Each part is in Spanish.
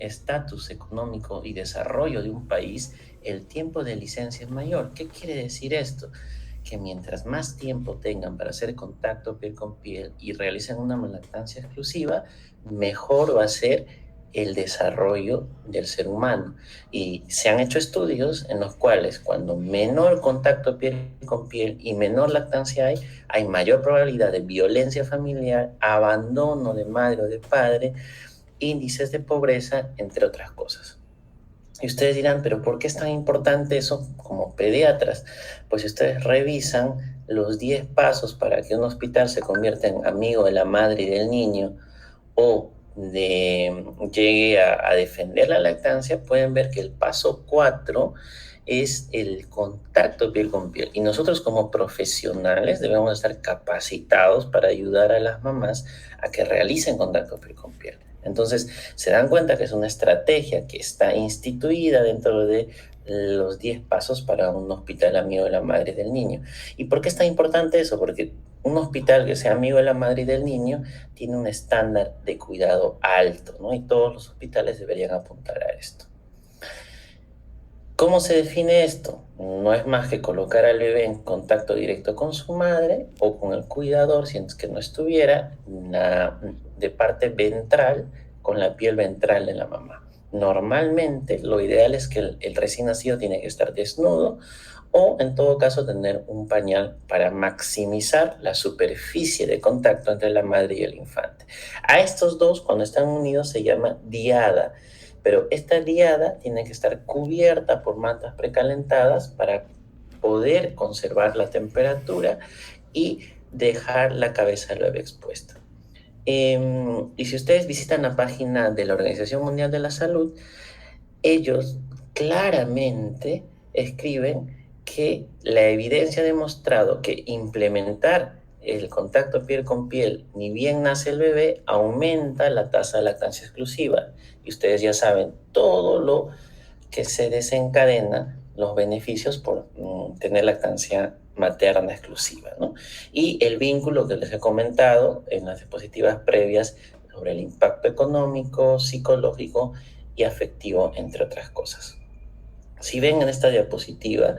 estatus económico y desarrollo de un país, el tiempo de licencia es mayor. ¿Qué quiere decir esto? Que mientras más tiempo tengan para hacer contacto piel con piel y realicen una lactancia exclusiva, mejor va a ser el desarrollo del ser humano. Y se han hecho estudios en los cuales cuando menor contacto piel con piel y menor lactancia hay mayor probabilidad de violencia familiar, abandono de madre o de padre, índices de pobreza, entre otras cosas. Y ustedes dirán, pero ¿por qué es tan importante eso como pediatras? Pues si ustedes revisan los 10 pasos para que un hospital se convierta en amigo de la madre y del niño o llegue a defender la lactancia, pueden ver que el paso 4 es el contacto piel con piel. Y nosotros como profesionales debemos estar capacitados para ayudar a las mamás a que realicen contacto piel con piel. Entonces, se dan cuenta que es una estrategia que está instituida dentro de los 10 pasos para un hospital amigo de la madre y del niño. ¿Y por qué es tan importante eso? Porque un hospital que sea amigo de la madre y del niño tiene un estándar de cuidado alto, ¿no? Y todos los hospitales deberían apuntar a esto. ¿Cómo se define esto? No es más que colocar al bebé en contacto directo con su madre o con el cuidador, si es que no estuviera, de parte ventral con la piel ventral de la mamá. Normalmente lo ideal es que el recién nacido tiene que estar desnudo o en todo caso tener un pañal para maximizar la superficie de contacto entre la madre y el infante. A estos dos, cuando están unidos, se llama diada, pero esta diada tiene que estar cubierta por mantas precalentadas para poder conservar la temperatura y dejar la cabeza del bebé expuesta. Y si ustedes visitan la página de la Organización Mundial de la Salud, ellos claramente escriben que la evidencia ha demostrado que implementar el contacto piel con piel, ni bien nace el bebé, aumenta la tasa de lactancia exclusiva. Y ustedes ya saben todo lo que se desencadena, los beneficios por tener lactancia materna exclusiva, ¿no? Y el vínculo que les he comentado en las diapositivas previas sobre el impacto económico, psicológico y afectivo, entre otras cosas. Si ven en esta diapositiva,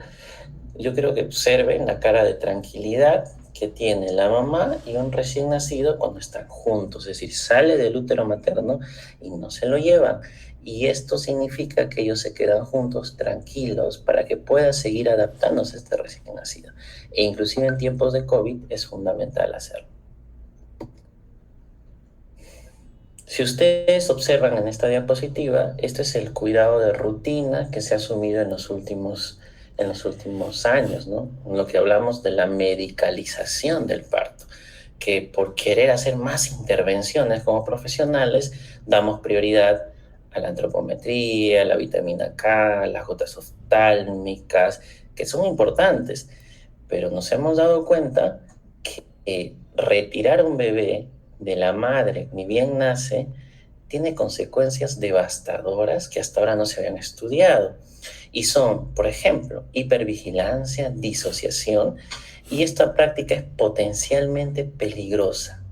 yo creo que observen la cara de tranquilidad que tiene la mamá y un recién nacido cuando están juntos, es decir, sale del útero materno y no se lo llevan. Y esto significa que ellos se quedan juntos, tranquilos, para que pueda seguir adaptándose a este recién nacido. E inclusive en tiempos de COVID es fundamental hacerlo. Si ustedes observan en esta diapositiva, este es el cuidado de rutina que se ha asumido en los últimos años, ¿no? En lo que hablamos de la medicalización del parto, que por querer hacer más intervenciones como profesionales, damos prioridad a la antropometría, la vitamina K, las gotas oftálmicas, que son importantes, pero nos hemos dado cuenta que retirar un bebé de la madre, ni bien nace, tiene consecuencias devastadoras que hasta ahora no se habían estudiado. Y son, por ejemplo, hipervigilancia, disociación, y esta práctica es potencialmente peligrosa,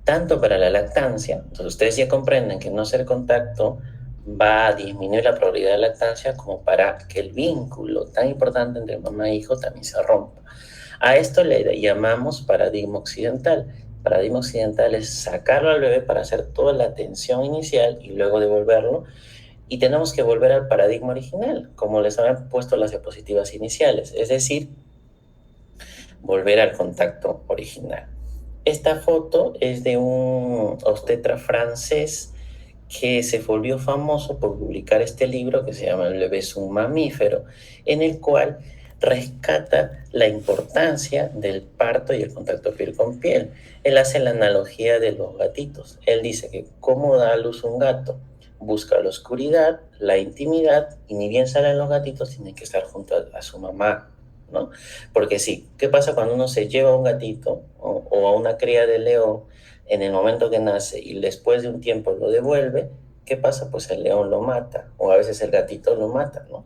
tanto para la lactancia. Entonces ustedes ya comprenden que no hacer contacto va a disminuir la probabilidad de lactancia, como para que el vínculo tan importante entre mamá e hijo también se rompa. A esto le llamamos paradigma occidental. Paradigma occidental es sacarlo al bebé para hacer toda la atención inicial y luego devolverlo. Y tenemos que volver al paradigma original, como les habían puesto las diapositivas iniciales, es decir, volver al contacto original. Esta foto es de un obstetra francés que se volvió famoso por publicar este libro que se llama El bebé es un mamífero, en el cual rescata la importancia del parto y el contacto piel con piel. Él hace la analogía de los gatitos. Él dice que cómo da a luz un gato, busca la oscuridad, la intimidad, y ni bien salen los gatitos, tienen que estar junto a su mamá, ¿no? Porque sí, ¿qué pasa cuando uno se lleva a un gatito o a una cría de león en el momento que nace y después de un tiempo lo devuelve? ¿Qué pasa? Pues el león lo mata, o a veces el gatito lo mata, ¿no?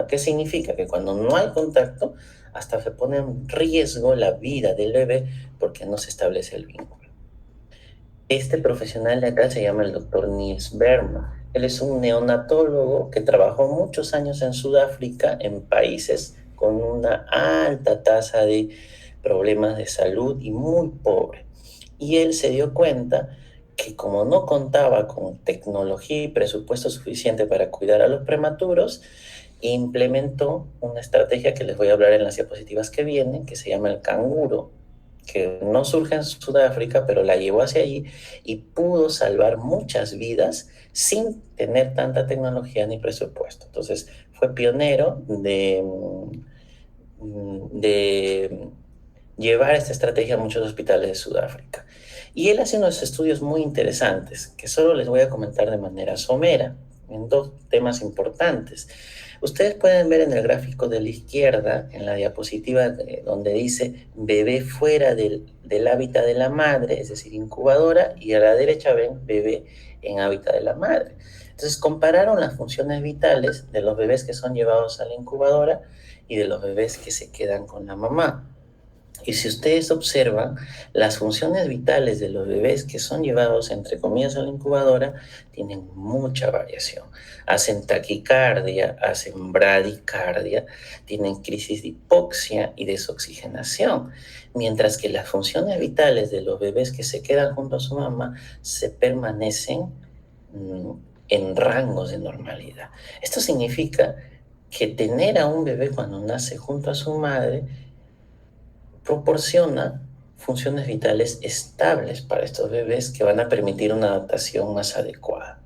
¿Qué significa? Que cuando no hay contacto, hasta se pone en riesgo la vida del bebé porque no se establece el vínculo. Este profesional de acá se llama el doctor Niels Berman. Él es un neonatólogo que trabajó muchos años en Sudáfrica, en países con una alta tasa de problemas de salud y muy pobre. Y él se dio cuenta que como no contaba con tecnología y presupuesto suficiente para cuidar a los prematuros, implementó una estrategia que les voy a hablar en las diapositivas que vienen, que se llama el canguro, que no surge en Sudáfrica, pero la llevó hacia allí y pudo salvar muchas vidas sin tener tanta tecnología ni presupuesto. Entonces, fue pionero de llevar esta estrategia a muchos hospitales de Sudáfrica. Y él hace unos estudios muy interesantes, que solo les voy a comentar de manera somera, en dos temas importantes. Ustedes pueden ver en el gráfico de la izquierda, en la diapositiva donde dice bebé fuera del hábitat de la madre, es decir, incubadora, y a la derecha ven bebé en hábitat de la madre. Entonces compararon las funciones vitales de los bebés que son llevados a la incubadora y de los bebés que se quedan con la mamá. Y si ustedes observan, las funciones vitales de los bebés que son llevados, entre comillas, a la incubadora, tienen mucha variación. Hacen taquicardia, hacen bradicardia, tienen crisis de hipoxia y desoxigenación. Mientras que las funciones vitales de los bebés que se quedan junto a su mamá se permanecen mm, en rangos de normalidad. Esto significa que tener a un bebé cuando nace junto a su madre proporciona funciones vitales estables para estos bebés que van a permitir una adaptación más adecuada.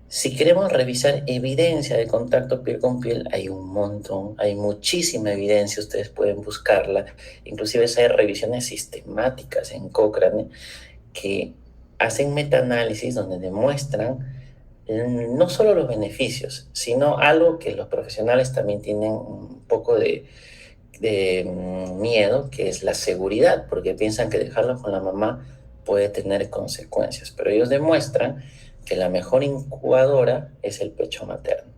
Si queremos revisar evidencia de contacto piel con piel, hay un montón, hay muchísima evidencia, ustedes pueden buscarla. Inclusive hay revisiones sistemáticas en Cochrane que hacen metaanálisis donde demuestran no solo los beneficios, sino algo que los profesionales también tienen un poco de miedo, que es la seguridad, porque piensan que dejarlos con la mamá puede tener consecuencias, pero ellos demuestran que la mejor incubadora es el pecho materno.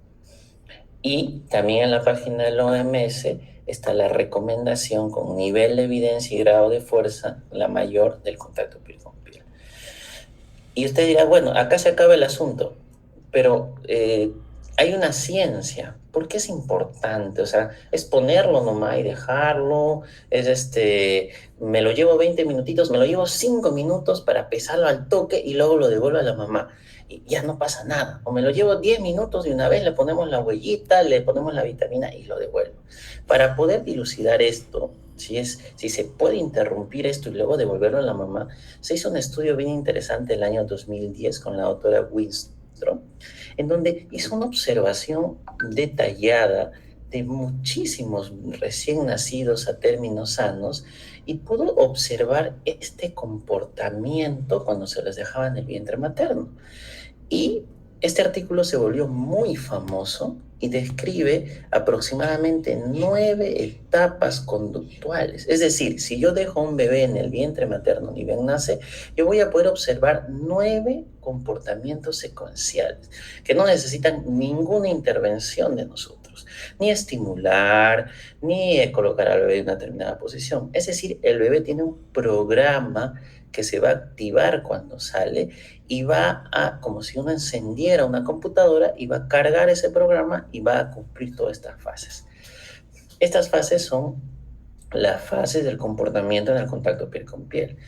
Y también en la página del OMS está la recomendación con nivel de evidencia y grado de fuerza, la mayor del contacto piel con piel. Y usted dirá, bueno, acá se acaba el asunto, pero hay una ciencia. ¿Por qué es importante? O sea, es ponerlo nomás y dejarlo, es me lo llevo 20 minutitos, me lo llevo 5 minutos para pesarlo al toque y luego lo devuelvo a la mamá. Y ya no pasa nada. O me lo llevo 10 minutos y una vez le ponemos la huellita, le ponemos la vitamina y lo devuelvo. Para poder dilucidar esto, si se puede interrumpir esto y luego devolverlo a la mamá, se hizo un estudio bien interesante el año 2010 con la doctora Winström, en donde hizo una observación detallada de muchísimos recién nacidos a términos sanos y pudo observar este comportamiento cuando se les dejaba en el vientre materno. Y este artículo se volvió muy famoso y describe aproximadamente 9 etapas conductuales. Es decir, si yo dejo a un bebé en el vientre materno ni bien nace, yo voy a poder observar 9 comportamientos secuenciales que no necesitan ninguna intervención de nosotros, ni estimular, ni colocar al bebé en una determinada posición. Es decir, el bebé tiene un programa que se va a activar cuando sale y va a, como si uno encendiera una computadora, y va a cargar ese programa y va a cumplir todas estas fases. Estas fases son las fases del comportamiento en el contacto piel con piel.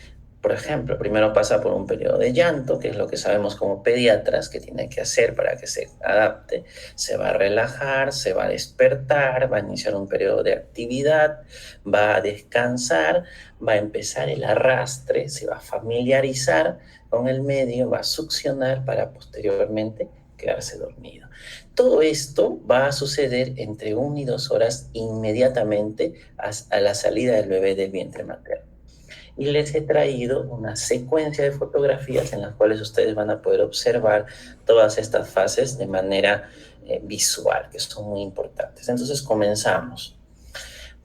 Por ejemplo, primero pasa por un periodo de llanto, que es lo que sabemos como pediatras que tiene que hacer para que se adapte. Se va a relajar, se va a despertar, va a iniciar un periodo de actividad, va a descansar, va a empezar el arrastre, se va a familiarizar con el medio, va a succionar para posteriormente quedarse dormido. Todo esto va a suceder entre 1 y 2 horas inmediatamente a la salida del bebé del vientre materno. Y les he traído una secuencia de fotografías en las cuales ustedes van a poder observar todas estas fases de manera visual, que son muy importantes. Entonces comenzamos.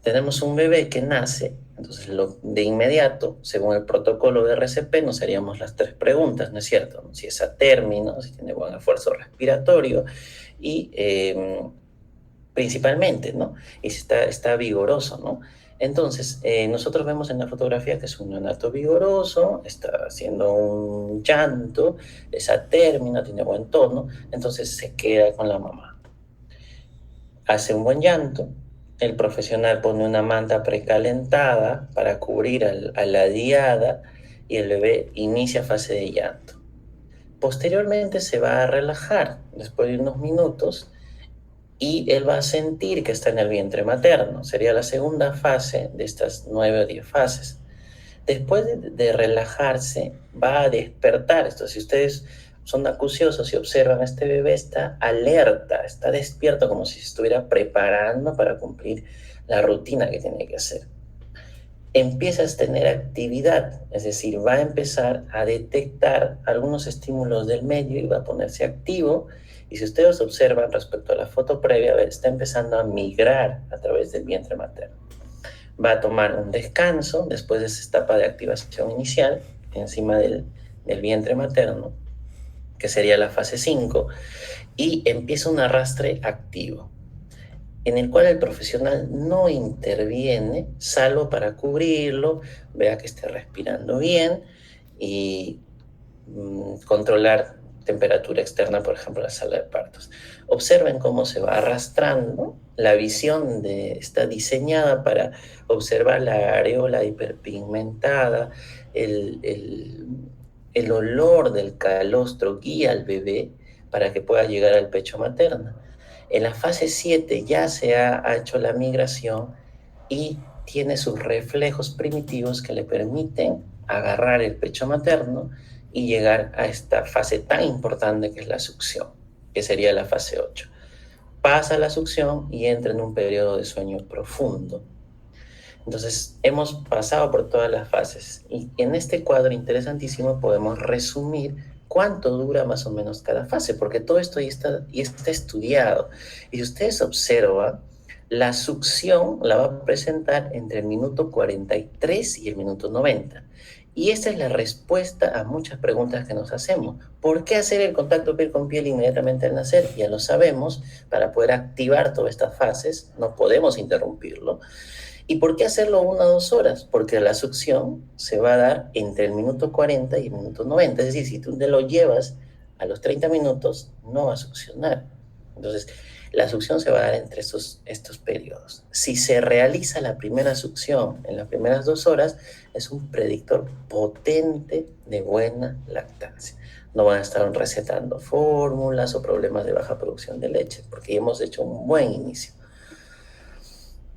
Tenemos un bebé que nace, entonces de inmediato, según el protocolo de RCP, nos haríamos las 3 preguntas, ¿no es cierto? Si es a término, si tiene buen esfuerzo respiratorio y principalmente, ¿no? Y si está vigoroso, ¿no? Entonces, nosotros vemos en la fotografía que es un neonato vigoroso, está haciendo un llanto, es atérmino, tiene buen tono, entonces se queda con la mamá. Hace un buen llanto, el profesional pone una manta precalentada para cubrir a la diada y el bebé inicia fase de llanto. Posteriormente se va a relajar después de unos minutos y él va a sentir que está en el vientre materno. Sería la segunda fase de estas 9 o 10 fases. Después de relajarse, va a despertar. Esto, si ustedes son acuciosos y observan a este bebé, está alerta, está despierto como si se estuviera preparando para cumplir la rutina que tiene que hacer. Empieza a tener actividad, es decir, va a empezar a detectar algunos estímulos del medio y va a ponerse activo. Y si ustedes observan respecto a la foto previa, está empezando a migrar a través del vientre materno. Va a tomar un descanso después de esa etapa de activación inicial encima del vientre materno, que sería la fase 5, y empieza un arrastre activo, en el cual el profesional no interviene, salvo para cubrirlo, vea que esté respirando bien y controlar temperatura externa, por ejemplo, en la sala de partos. Observen cómo se va arrastrando. La visión está diseñada para observar la areola hiperpigmentada, el, el, el olor del calostro guía al bebé para que pueda llegar al pecho materno. En la fase 7 ya se ha hecho la migración y tiene sus reflejos primitivos que le permiten agarrar el pecho materno y llegar a esta fase tan importante que es la succión, que sería la fase 8. Pasa la succión y entra en un periodo de sueño profundo. Entonces, hemos pasado por todas las fases y en este cuadro interesantísimo podemos resumir cuánto dura más o menos cada fase, porque todo esto ya está estudiado. Y si ustedes observan, la succión la va a presentar entre el minuto 43 y el minuto 90. Y esta es la respuesta a muchas preguntas que nos hacemos. ¿Por qué hacer el contacto piel con piel inmediatamente al nacer? Ya lo sabemos, para poder activar todas estas fases, no podemos interrumpirlo. ¿Y por qué hacerlo 1 o 2 horas? Porque la succión se va a dar entre el minuto 40 y el minuto 90. Es decir, si tú te lo llevas a los 30 minutos, no va a succionar. Entonces, la succión se va a dar entre estos periodos. Si se realiza la primera succión en las primeras 2 horas, es un predictor potente de buena lactancia. No van a estar recetando fórmulas o problemas de baja producción de leche, porque hemos hecho un buen inicio.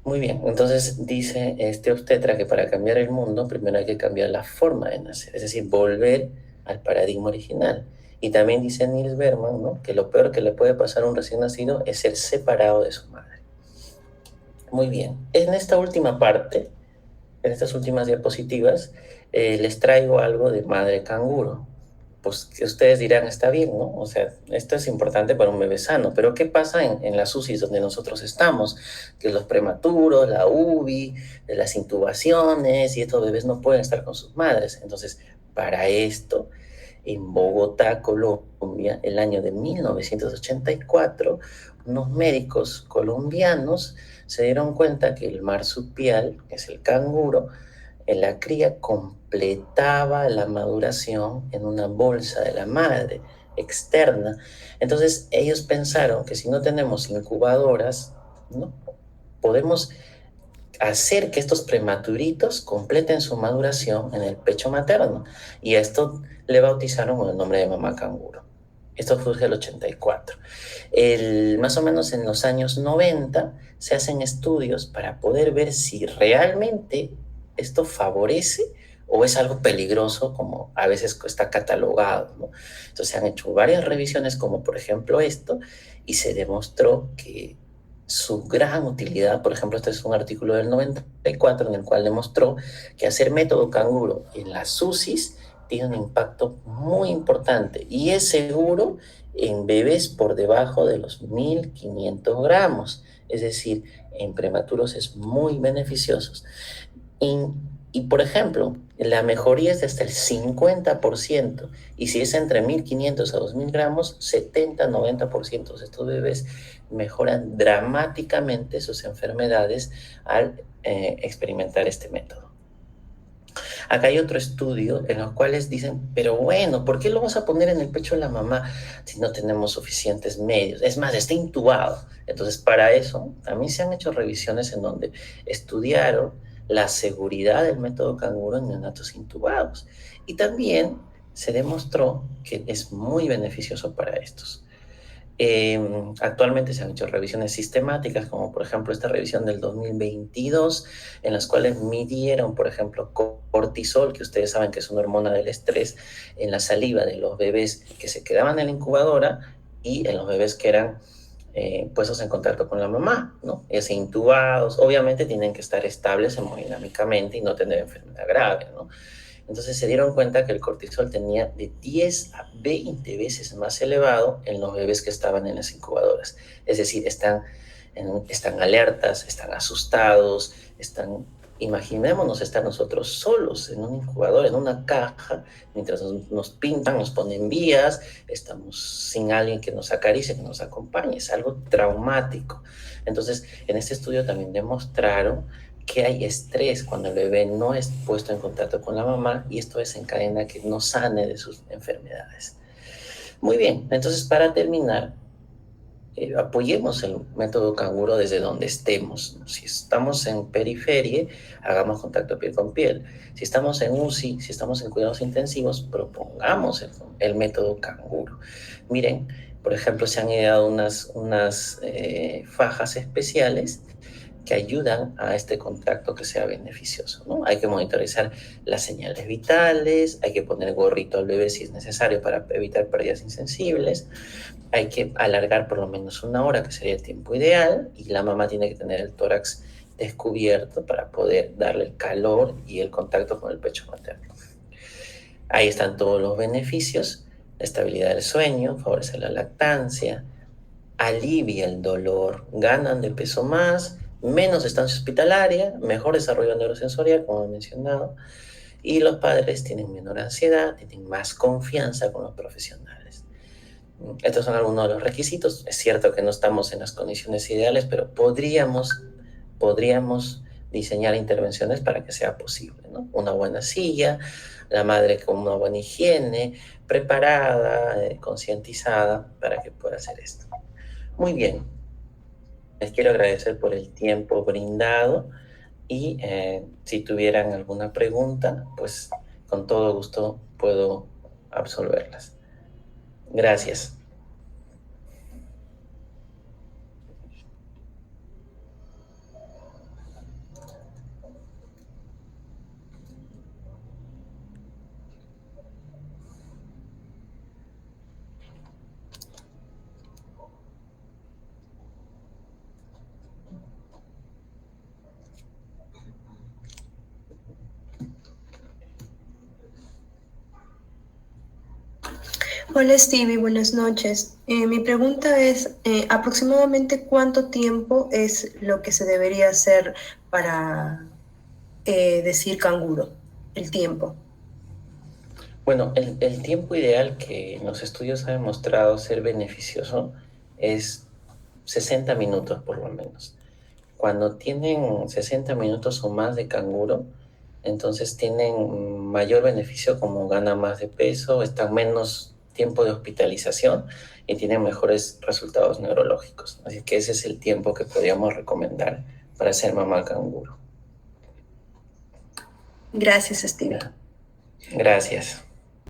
Muy bien, entonces dice este obstetra que para cambiar el mundo primero hay que cambiar la forma de nacer, es decir, volver al paradigma original. Y también dice Niels Berman, ¿no?, que lo peor que le puede pasar a un recién nacido es ser separado de su madre. Muy bien, en esta última parte, en estas últimas diapositivas, les traigo algo de madre canguro. Pues que ustedes dirán, está bien, ¿no? O sea, esto es importante para un bebé sano, pero ¿qué pasa en las UCIs donde nosotros estamos? Que los prematuros, la UBI, las intubaciones, y estos bebés no pueden estar con sus madres. Entonces, para esto, en Bogotá, Colombia, el año de 1984, unos médicos colombianos se dieron cuenta que el marsupial, que es el canguro, en la cría completaba la maduración en una bolsa de la madre externa. Entonces ellos pensaron que si no tenemos incubadoras, ¿no?, podemos hacer que estos prematuritos completen su maduración en el pecho materno. Y a esto le bautizaron con el nombre de mamá canguro. Esto surge el 84. Más o menos en los años 90 se hacen estudios para poder ver si realmente esto favorece o es algo peligroso, como a veces está catalogado, ¿no? Entonces se han hecho varias revisiones, como por ejemplo esto, y se demostró que su gran utilidad, por ejemplo, este es un artículo del 94 en el cual demostró que hacer método canguro en las UCIs tiene un impacto muy importante y es seguro en bebés por debajo de los 1500 gramos, es decir, en prematuros es muy beneficioso. Y, Y, por ejemplo, la mejoría es de hasta el 50%. Y si es entre 1.500 a 2.000 gramos, 70-90% de estos bebés mejoran dramáticamente sus enfermedades al experimentar este método. Acá hay otro estudio en los cuales dicen, pero bueno, ¿por qué lo vas a poner en el pecho de la mamá si no tenemos suficientes medios? Es más, está intubado. Entonces, para eso, también se han hecho revisiones en donde estudiaron la seguridad del método canguro en neonatos intubados. Y también se demostró que es muy beneficioso para estos. Actualmente se han hecho revisiones sistemáticas, como por ejemplo esta revisión del 2022, en las cuales midieron, por ejemplo, cortisol, que ustedes saben que es una hormona del estrés, en la saliva de los bebés que se quedaban en la incubadora y en los bebés que eran puestos en contacto con la mamá, ¿no? Es intubados, obviamente tienen que estar estables hemodinámicamente y no tener enfermedad grave, ¿no? Entonces se dieron cuenta que el cortisol tenía de 10 a 20 veces más elevado en los bebés que estaban en las incubadoras. Es decir, están alertas, están asustados, imaginémonos estar nosotros solos en un incubador, en una caja, mientras nos pintan, nos ponen vías, estamos sin alguien que nos acaricie, que nos acompañe. Es algo traumático. Entonces, en este estudio también demostraron que hay estrés cuando el bebé no es puesto en contacto con la mamá y esto desencadena que no sane de sus enfermedades. Muy bien, entonces para terminar, apoyemos el método canguro desde donde estemos. Si estamos en periferia, hagamos contacto piel con piel. Si estamos en UCI, si estamos en cuidados intensivos, propongamos el método canguro. Miren, por ejemplo, se han ideado unas fajas especiales que ayudan a este contacto que sea beneficioso, ¿no? Hay que monitorizar las señales vitales, hay que poner gorrito al bebé si es necesario para evitar pérdidas insensibles, hay que alargar por lo menos 1 hora, que sería el tiempo ideal, y la mamá tiene que tener el tórax descubierto para poder darle el calor y el contacto con el pecho materno. Ahí están todos los beneficios: la estabilidad del sueño, favorece la lactancia, alivia el dolor, ganan de peso más, menos estancia hospitalaria, mejor desarrollo neurosensorial, como he mencionado, y los padres tienen menor ansiedad, tienen más confianza con los profesionales. Estos son algunos de los requisitos. Es cierto que no estamos en las condiciones ideales, pero podríamos diseñar intervenciones para que sea posible, ¿no? Una buena silla, la madre con una buena higiene, preparada, concientizada para que pueda hacer esto. Muy bien, les quiero agradecer por el tiempo brindado y si tuvieran alguna pregunta, pues con todo gusto puedo absolverlas. Gracias. Hola Stevie, buenas noches. Mi pregunta es, aproximadamente cuánto tiempo es lo que se debería hacer para decir canguro, el tiempo. Bueno, el tiempo ideal que en los estudios ha demostrado ser beneficioso es 60 minutos por lo menos. Cuando tienen 60 minutos o más de canguro, entonces tienen mayor beneficio, como gana más de peso, están menos tiempo de hospitalización y tienen mejores resultados neurológicos. Así que ese es el tiempo que podríamos recomendar para ser mamá canguro. Gracias, Stevie. Gracias.